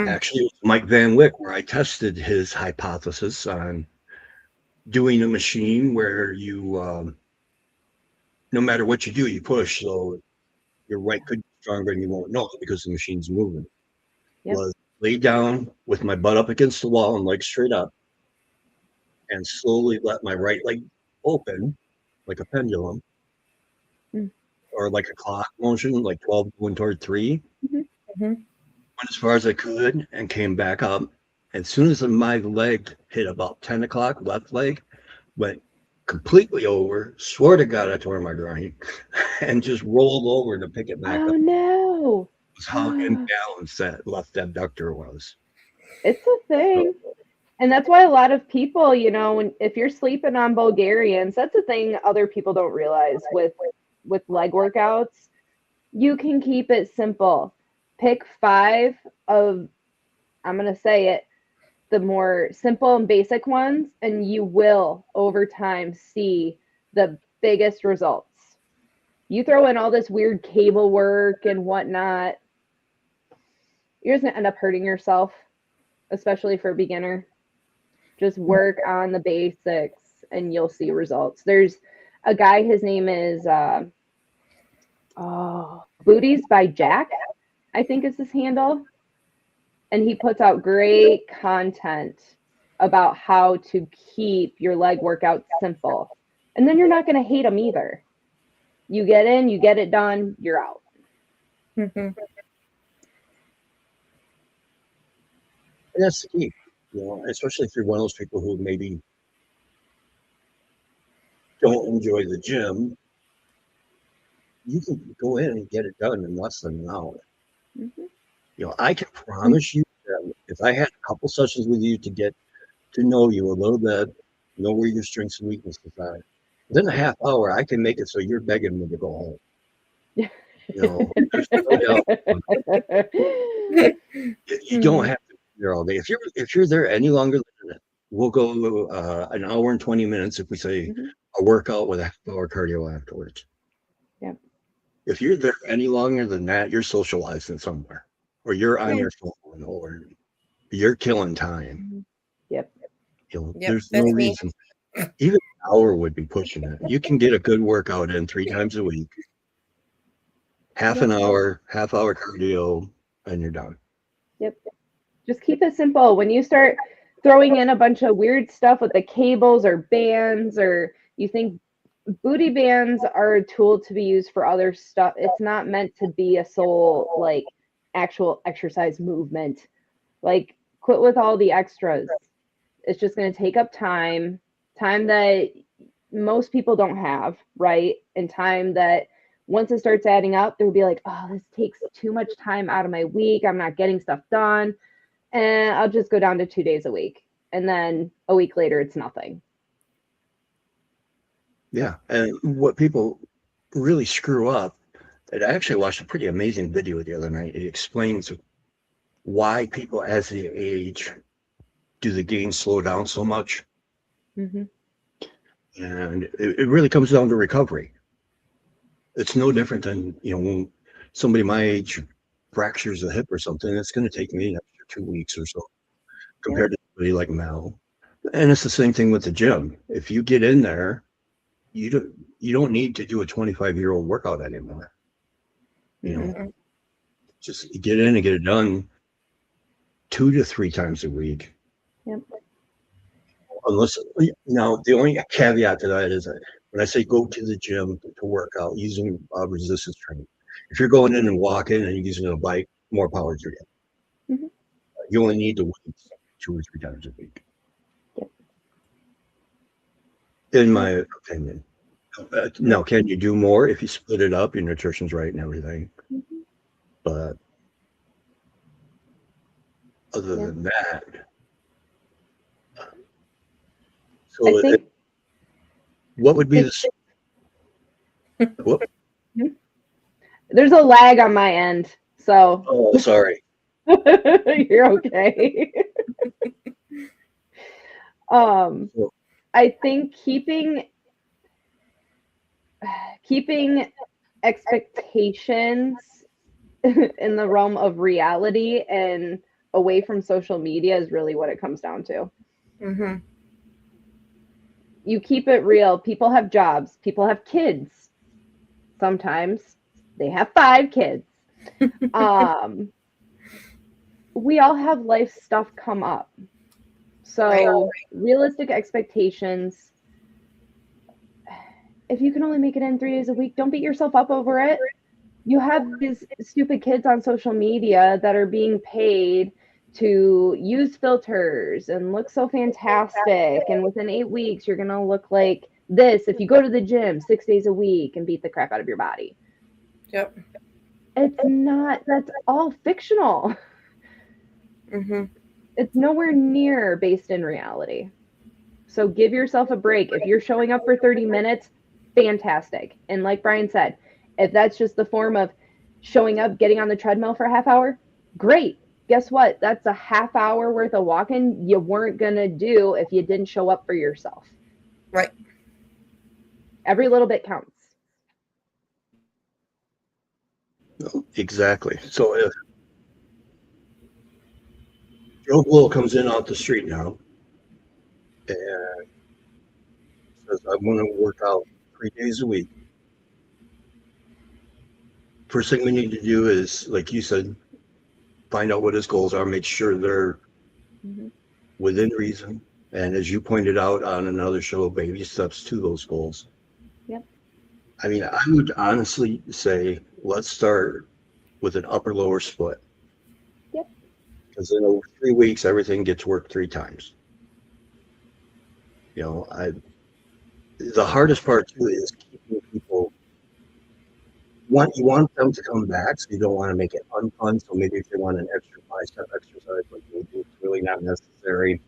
Actually, it was Mike Van Wyck, where I tested his hypothesis on doing a machine where you, no matter what you do, you push. So your right could be stronger and you won't know it because the machine's moving.
Yep.
Was lay down with my butt up against the wall and legs straight up and slowly let my right leg open like a pendulum
Mm.
or like a clock motion, like 12 going toward 3.
Mhm.
Went as far as I could and came back up. As soon as my leg hit about 10 o'clock, left leg went completely over. Swore to God I tore my groin and just rolled over to pick it back up.
Oh no.
Was how imbalanced that left abductor was.
It's a thing. And that's why a lot of people, if you're sleeping on Bulgarians, that's a thing other people don't realize with leg workouts. You can keep it simple. Pick 5 of, I'm going to say it, the more simple and basic ones, and you will over time see the biggest results. You throw in all this weird cable work and whatnot, you're just going to end up hurting yourself, especially for a beginner. Just work on the basics and you'll see results. There's a guy, his name is Booties by Jack, I think is his handle. And he puts out great content about how to keep your leg workouts simple. And then you're not going to hate them either. You get in, you get it done, you're out.
Mhm.
And that's the key, especially if you're one of those people who maybe don't enjoy the gym, you can go in and get it done in less than an hour.
Mhm.
You know, I can promise you that if I had a couple sessions with you to get to know you a little bit, know where your strengths and weaknesses are, within a half hour, I can make it so you're begging me to go home. You know, there's no doubt. You don't have to be there all day. If you're there any longer than that, we'll go an hour and 20 minutes if we say
Mhm.
a workout with a half-hour cardio afterwards.
Yep.
If you're there any longer than that, you're socializing somewhere, or you're on your phone, or you're killing time.
Yep.
You know,
Yep,
there's no
that's me.
reason. Even an hour would be pushing it. You can get a good workout in 3 times a week, half an hour, half-hour cardio, and you're done.
Yep. Just keep it simple. When you start throwing in a bunch of weird stuff with the cables or bands, or you think booty bands are a tool to be used for other stuff, it's not meant to be a sole, like, actual exercise movement. Like, quit with all the extras. It's just going to take up time that most people don't have, right? And time that once it starts adding up, they'll be like, oh, this takes too much time out of my week. I'm not getting stuff done. And I'll just go down to 2 days a week. And then a week later, it's nothing.
Yeah, and what people really screw up, and I actually watched a pretty amazing video the other night. It explains why people as they age do the gains slow down so much.
Mm-hmm.
And it really comes down to recovery. It's no different than, you know, when somebody my age fractures a hip or something, it's going to take me an extra 2 weeks or so compared to somebody like Mel. And it's the same thing with the gym. If you get in there, you don't need to do a 25-year-old workout anymore. You know, just get in and get it done 2 to 3 times a week.
Yep.
Unless, now the only caveat to that is that when I say go to the gym to work out using resistance training, if you're going in and walking and you're using a bike, more power to you.
Mhm.
You only need to weight 2 or 3 times a week.
Yep.
In my opinion. Now, can you do more if you split it up? Your nutrition's right and everything.
Mhm.
But other
Yeah.
than that,
I
so
think
what would be
it's-
the what?
there's a lag on my end. So
Oh, sorry.
you're okay. I think keeping expectations in the realm of reality and away from social media is really what it comes down to.
Mm-hmm.
You keep it real. People have jobs. People have kids. Sometimes they have 5 kids. We all have life stuff come up. So realistic expectations. If you can only make it in 3 days a week, don't beat yourself up over it. You have these stupid kids on social media that are being paid to use filters and look so fantastic. And within 8 weeks, you're going to look like this if you go to the gym 6 days a week and beat the crap out of your body.
Yep.
It's not, that's all fictional.
Mm-hmm.
It's nowhere near based in reality. So give yourself a break. If you're showing up for 30 minutes, fantastic. And like Brian said, if that's just the form of showing up, getting on the treadmill for a half hour, great. Guess what? That's a half hour worth of walking you weren't going to do if you didn't show up for yourself.
Right.
Every little bit counts.
Exactly. So if Joe Blow comes in off the street now and says, I want to work out 3 days a week. First thing we need to do is, like you said, find out what his goals are, make sure they're within reason. And as you pointed out on another show, baby steps to those goals.
Yep.
I mean, I would honestly say, let's start with an upper lower split.
Yep.
Because in over 3 weeks, everything gets worked 3 times. You know, the hardest part too is keeping people. You want them to come back, so you don't want to make it unfun. So maybe if they want an extra bicep exercise, like you do, it's really not necessary.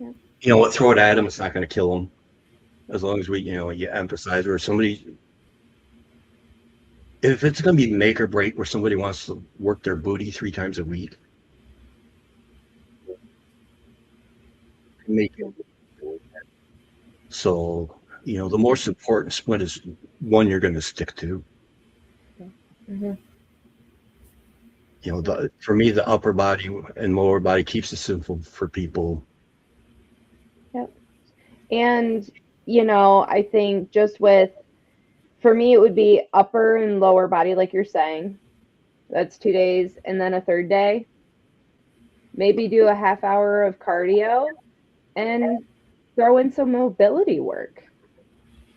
Yeah.
You know what? Throw it at them. It's not going to kill them. As long as you emphasize, or somebody, if it's going to be make or break, where somebody wants to work their booty 3 times a week, make it. So, the most important split is one you're going to stick to.
Mm-hmm.
For me, the upper body and lower body keeps it simple for people.
Yep. And, I think for me, it would be upper and lower body, like you're saying. That's 2 days. And then a third day. Maybe do a half hour of cardio and throw in some mobility work.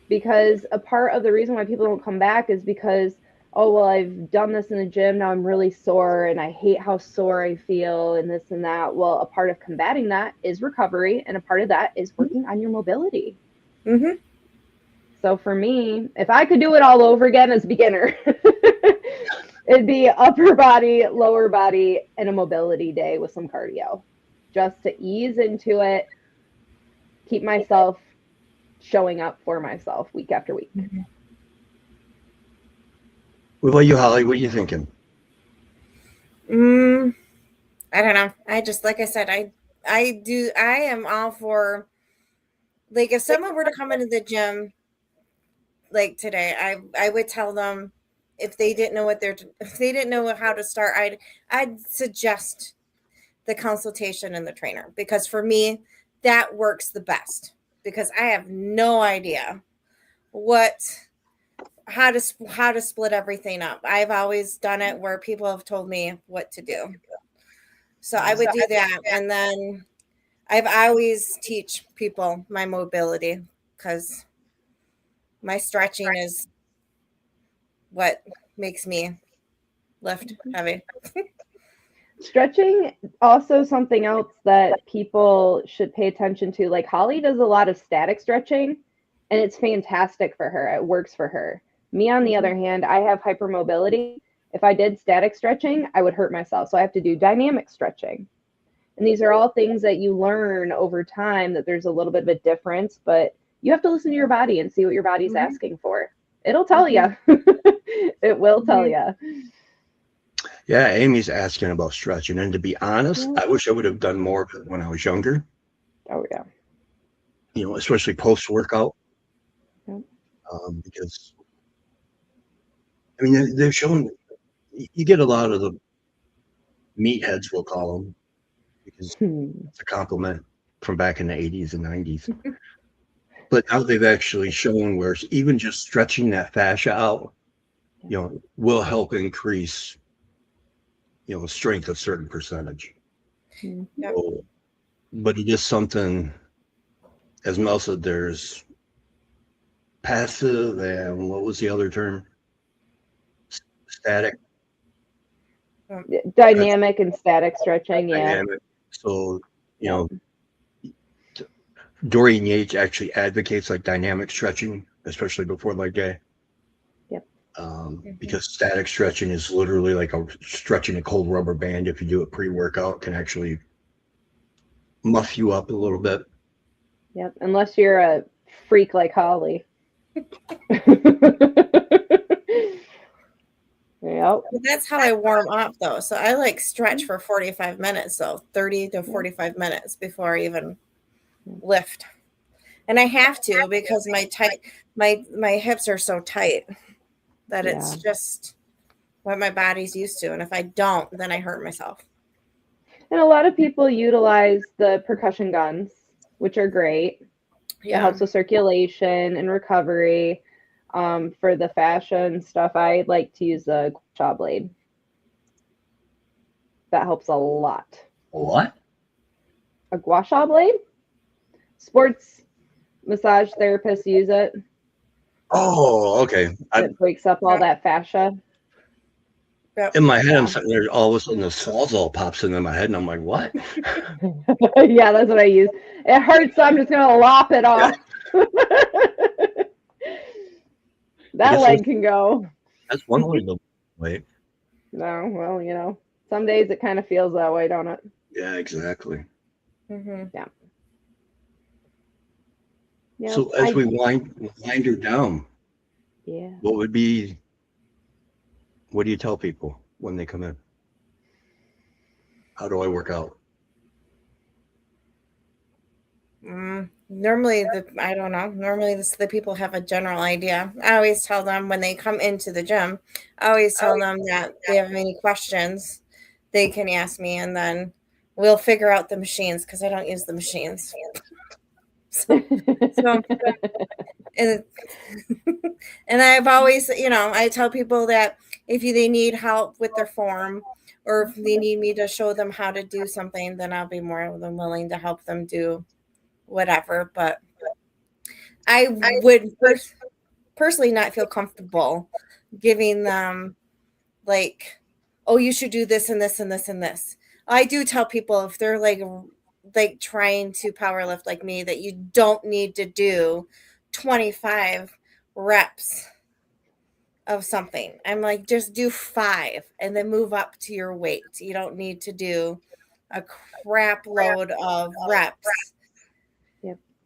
Because a part of the reason why people don't come back is because, oh, well, I've done this in the gym. Now I'm really sore and I hate how sore I feel and this and that. Well, a part of combating that is recovery. And a part of that is working on your mobility.
Mm-hmm.
So for me, if I could do it all over again as a beginner, it'd be upper body, lower body, and a mobility day with some cardio. Just to ease into it, keep myself showing up for myself week after week.
Mm-hmm.
What about you, Holly? What are you thinking?
I don't know. I just, like I said, I am all for, like, if someone were to come into the gym like today, I would tell them, if they didn't know how to start, I'd suggest the consultation and the trainer, because for me that works the best, because I have no idea how to split everything up. I've always done it where people have told me what to do. So I would do that. And then I always teach people my mobility, because my stretching is what makes me lift heavy.
Stretching, also something else that people should pay attention to. Like Holly does a lot of static stretching, and it's fantastic for her. It works for her. Me, on the other hand, I have hypermobility. If I did static stretching, I would hurt myself. So I have to do dynamic stretching. And these are all things that you learn over time, that there's a little bit of a difference, but you have to listen to your body and see what your body's asking for. It'll tell you. It will tell you.
Yeah, Amy's asking about stretching. And to be honest, I wish I would have done more of it when I was younger.
Oh, yeah.
Especially post-workout.
Yep.
Because, they're showing, you get a lot of the meatheads, we'll call them, because it's a compliment from back in the 80s and 90s. But now they've actually shown where even just stretching that fascia out, will help increase, strength a certain percentage.
Yep.
So, but it is something, as Mel said, there's passive and what was the other term? Static.
Dynamic and static stretching, yeah.
Dynamic. So, Dorian Yates actually advocates like dynamic stretching, especially before leg day.
Yep.
Because static stretching is literally like stretching a cold rubber band. If you do it pre-workout, can actually muff you up a little bit.
Yep. Unless you're a freak like Holly. Yep.
But that's how I warm up, though. So I stretch for 45 minutes, so 30 to 45 minutes before I even lift. And I have to, because my hips are so tight that it's just what my body's used to. And if I don't, then I hurt myself.
And a lot of people utilize the percussion guns, which are great.
Yeah.
It helps with circulation and recovery. For the fascia and stuff, I like to use a gua sha blade. That helps a lot.
What?
A gua sha blade? Sports massage therapists use it.
Oh, okay.
It breaks up all that fascia.
In my head, I'm sitting there, all of a sudden the Sawzall pops into my head, and I'm like, what?
Yeah, that's what I use. It hurts, so I'm just going to lop it off. That
guess
leg can go.
that's one way to wait.
No, well, some days it kind of feels that way, don't it?
Yeah, exactly.
Mhm.
Yeah.
So as we wind her down,
Yeah.
what do you tell people when they come in? How do I work out?
Normally, I don't know. Normally, the people have a general idea. I always tell them when they come into the gym. I always tell them that they have any questions, they can ask me, and then we'll figure out the machines because I don't use the machines. So, and and I've always, I tell people that if they need help with their form or if they need me to show them how to do something, then I'll be more than willing to help them do whatever. But I would personally not feel comfortable giving them like, oh, you should do this and this and this and this. I do tell people if they're like trying to power lift like me that you don't need to do 25 reps of something. I'm like, just do 5 and then move up to your weight. You don't need to do a crap load of reps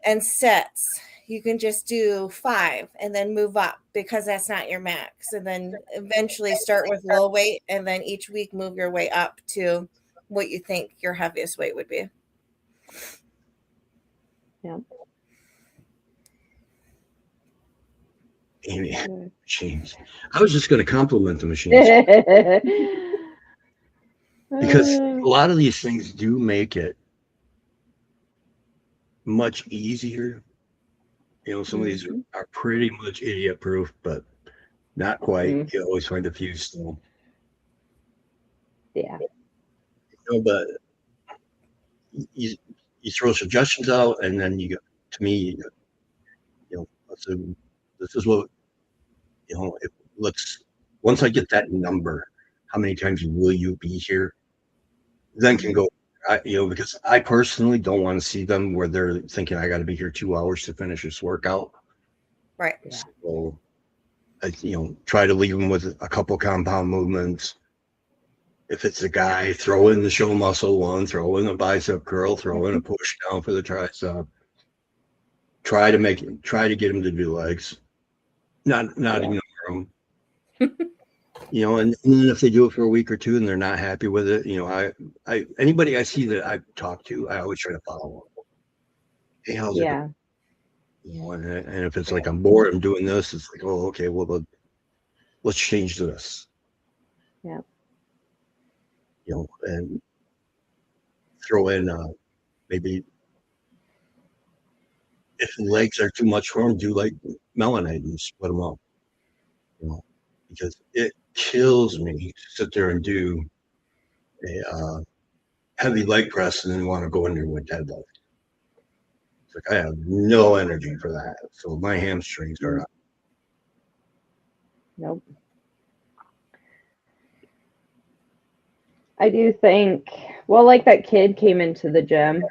and sets. You can just do 5 and then move up because that's not your max. And then eventually start with low weight and then each week move your way up to what you think your heaviest weight would be.
Yeah.
Amy, machines. I was just going to compliment the machines because a lot of these things do make it much easier. Some of these are pretty much idiot proof, but not quite. You always find a few still.
Yeah.
But you throw suggestions out, and then you go to me. This is what let's. Once I get that number, how many times will you be here? Then can go. Because I personally don't want to see them where they're thinking I got to be here 2 hours to finish this workout.
Right.
Yeah.
So, try to leave them with a couple compound movements. If it's a guy, throw in the show muscle one, throw in a bicep curl, throw in a push down for the tricep. Try to get them to do legs, not ignore them. And then if they do it for a week or two and they're not happy with it, I anybody I see that I've talked to, I always try to follow up. Hey, how's it going? And if it's like I'm bored, I'm doing this, it's like, oh, okay, well, let's change this.
Yeah.
And throw in maybe if the legs are too much for them, do like melanite and split them up. Because it kills me to sit there and do a heavy leg press and then want to go in there with deadlift. It's like I have no energy for that, so my hamstrings are up.
Nope. I do think, like that kid came into the gym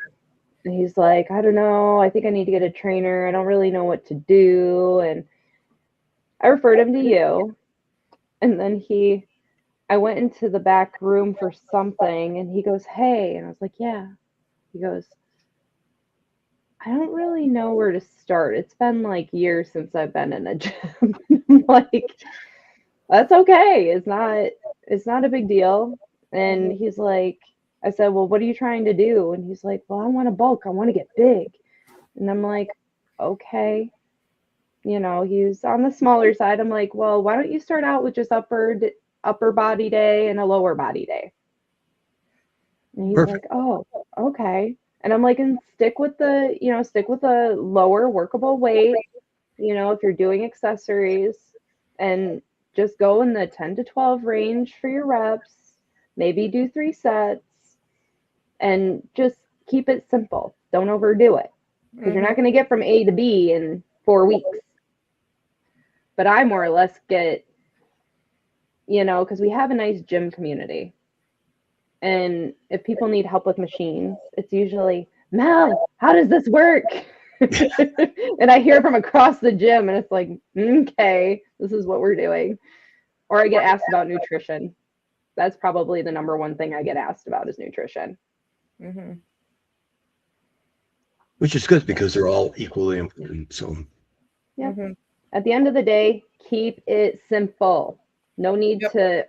and he's like, I don't know, I think I need to get a trainer. I don't really know what to do. And I referred him to you. And then I went into the back room for something and he goes, hey. And I was like, yeah. He goes, I don't really know where to start. It's been like years since I've been in a gym. Like, that's okay. It's not a big deal. And he's like, I said, well, what are you trying to do? And he's like, well, I want to bulk. I want to get big. And I'm like, okay. He's on the smaller side. I'm like, well, why don't you start out with just upper body day and a lower body day? And he's
Perfect.
like, oh, okay. And I'm like, and stick with the lower workable weight, if you're doing accessories, and just go in the 10 to 12 range for your reps, maybe do 3 sets, and just keep it simple. Don't overdo it, because you're not going to get from A to B in 4 weeks. But I more or less get, because we have a nice gym community. And if people need help with machines, it's usually, Mel, how does this work? And I hear from across the gym and it's like, okay, this is what we're doing. Or I get asked about nutrition. That's probably the number one thing I get asked about is nutrition.
Hmm.
Which is good because they're all equally important. So
Yeah.
Hmm.
At the end of the day, keep it simple. No need to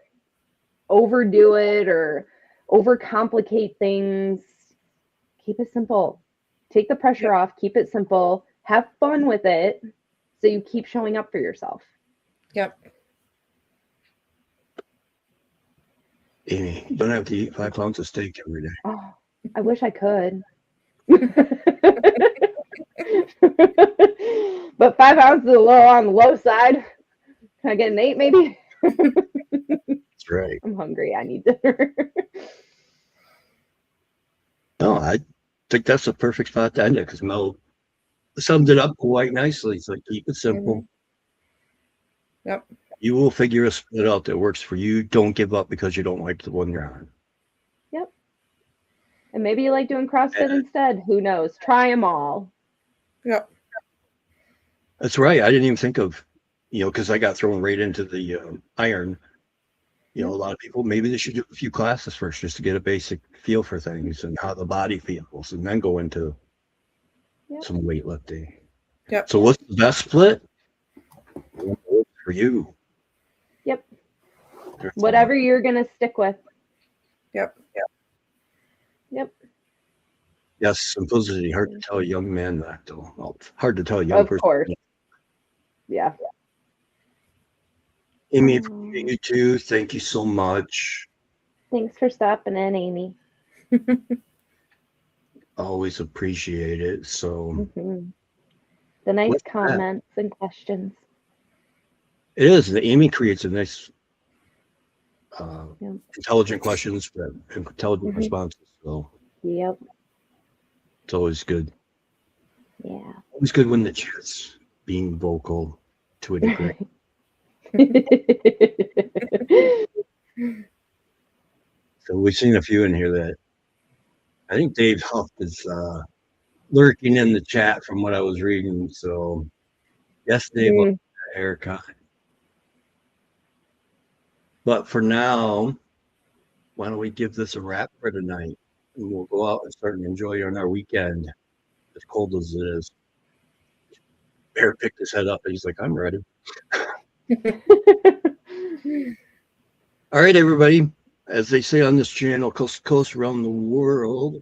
overdo it or overcomplicate things. Keep it simple. Take the pressure off, keep it simple, have fun with it so you keep showing up for yourself.
Yep.
Amy, you don't have to eat 5 pounds of steak every day.
Oh, I wish I could. But 5 ounces is a little on the low side. Can I get an 8 maybe?
That's right.
I'm hungry. I need dinner.
No, I think that's a perfect spot to end it because Mel summed it up quite nicely. It's like keep it simple.
Yep.
You will figure a split out that works for you. Don't give up because you don't like the one you're on.
Yep. And maybe you like doing CrossFit instead. Who knows? Try them all.
Yep.
That's right. I didn't even think of, because I got thrown right into the iron. A lot of people, maybe they should do a few classes first just to get a basic feel for things and how the body feels and then go into some weightlifting.
Yep.
So what's the best split? For you.
Yep. Whatever you're going to stick with.
Yep.
Yep.
Yes, simplicity. Hard to tell a young man that, though. Well, hard to tell a young person.
Of course. Yeah.
Amy, you too. Thank you so much.
Thanks for stopping in, Amy.
Always appreciate it. So
The nice comments and questions.
it is. The Amy creates a nice, intelligent questions, intelligent responses. So
Yep.
it's always good.
Yeah.
Always good when the chat's being vocal to a degree. So we've seen a few in here that I think Dave Huff is lurking in the chat from what I was reading. So yes, Dave, haircut. But for now, why don't we give this a wrap for tonight? And we'll go out and start and enjoy on our weekend, as cold as it is. Bear picked his head up and he's like, I'm ready. All right, everybody. As they say on this channel, coast to coast around the world,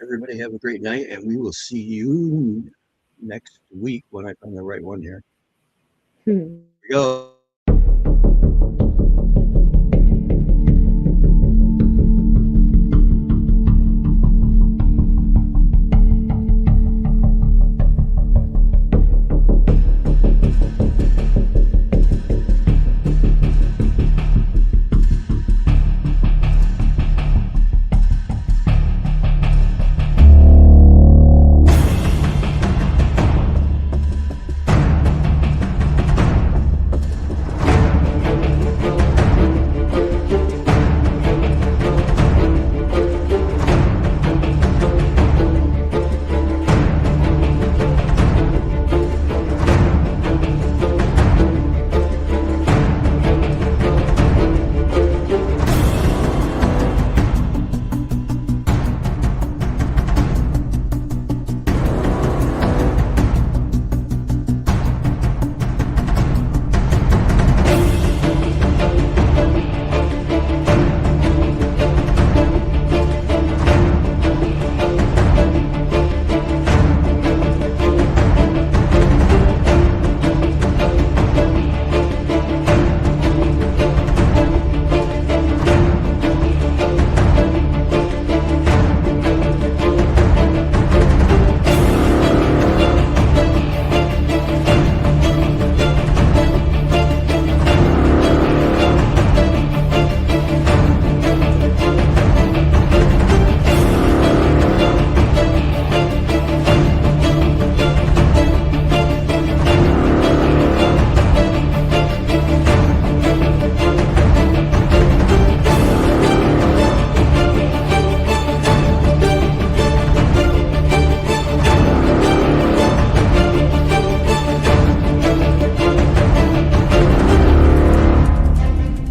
everybody have a great night, and we will see you next week when I find the right one here. Here we go.